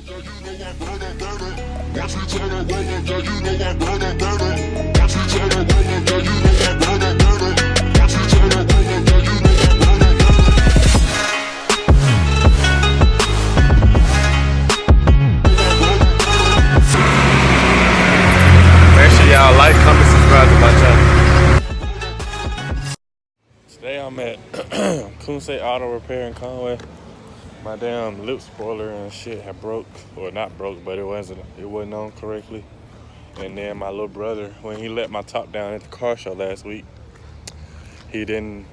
Y'all like, comment, subscribe to my channel. Today I'm at Kunsei Auto Repair in Conway. My damn lip spoiler and shit had broke, or not broke, but it wasn't on correctly. And then my little brother, when he let my top down at the car show last week, he didn't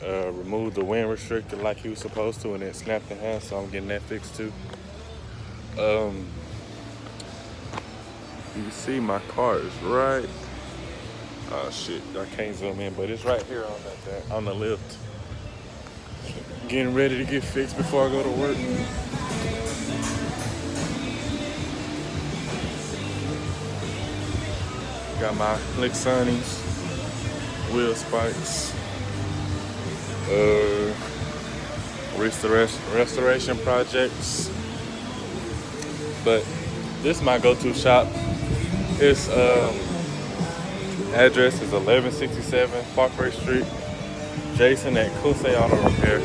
remove the wind restrictor like he was supposed to, and it snapped in half. So I'm getting that fixed too. You see my car is right. Oh shit, I can't zoom in, but it's right here on that on the lift. Getting ready to get fixed before I go to work. Got my Lexani's, wheel spikes, restoration projects. But this is my go-to shop. Its address is 1167 Parkway Street. Jason at Kunsei Auto Repair.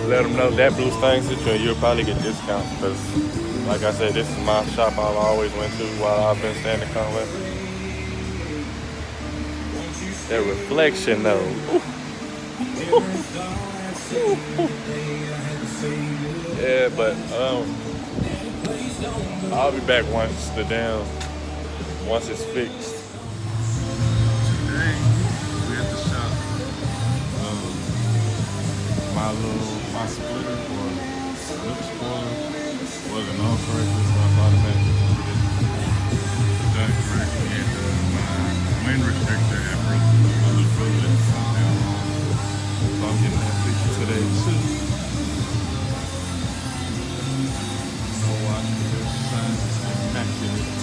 Let them know that blue Mustang situation, you'll probably get discounts because, like I said, this is my shop I've always went to while I've been staying in Conway. That reflection though. Yeah, but I'll be back once it's fixed. Today we at the shop. My splitter or lip spoiler wasn't on correctly, so I brought it back to get it done correctly. And my wind restrictor had broken. My little brother let it come down wrong, so I'm getting that fixed today too. No watch for this sign is immaculate.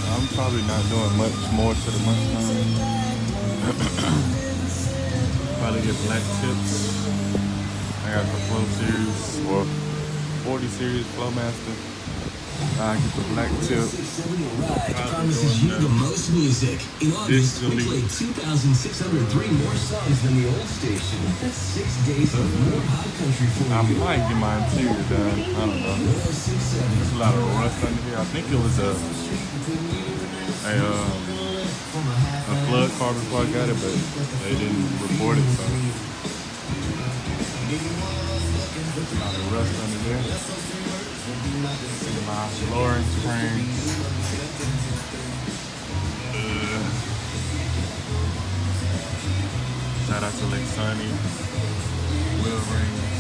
I'm probably not doing much more to the Mustang. Probably get black tips. I got the Flow Series or 40 Series Flowmaster. I get the black tip. Promises you the most music. In August, we played 2,603 more songs than the old station. That's 6 days of more hot country for you. I might get my interior done. I don't know. There's a lot of rust under here. I think it was a flood car before I got it, but they didn't report it, so there's a lot of rust under there. See my lowering springs. Shout out to Lexani. Wheel rings.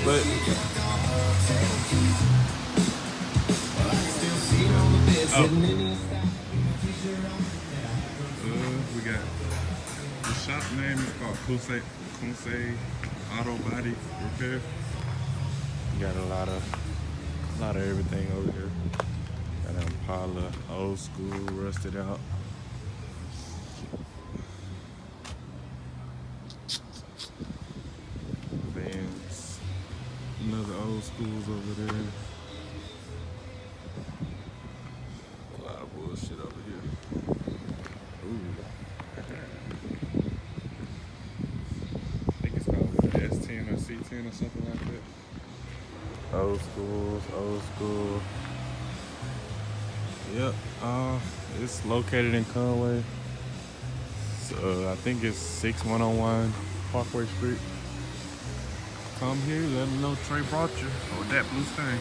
But we got the shop name is called Kunsei Auto Body Repair. We got a lot of everything over here. Got an Impala, old school, rusted out. Vans, another old schools over there. A lot of bullshit over here. Ooh. I think it's called S10 or C10 or something like that. Old school. Yep, it's located in Conway. So I think it's 6101 Parkway Street. Come here, let them know Trey brought you, or that blue Mustang.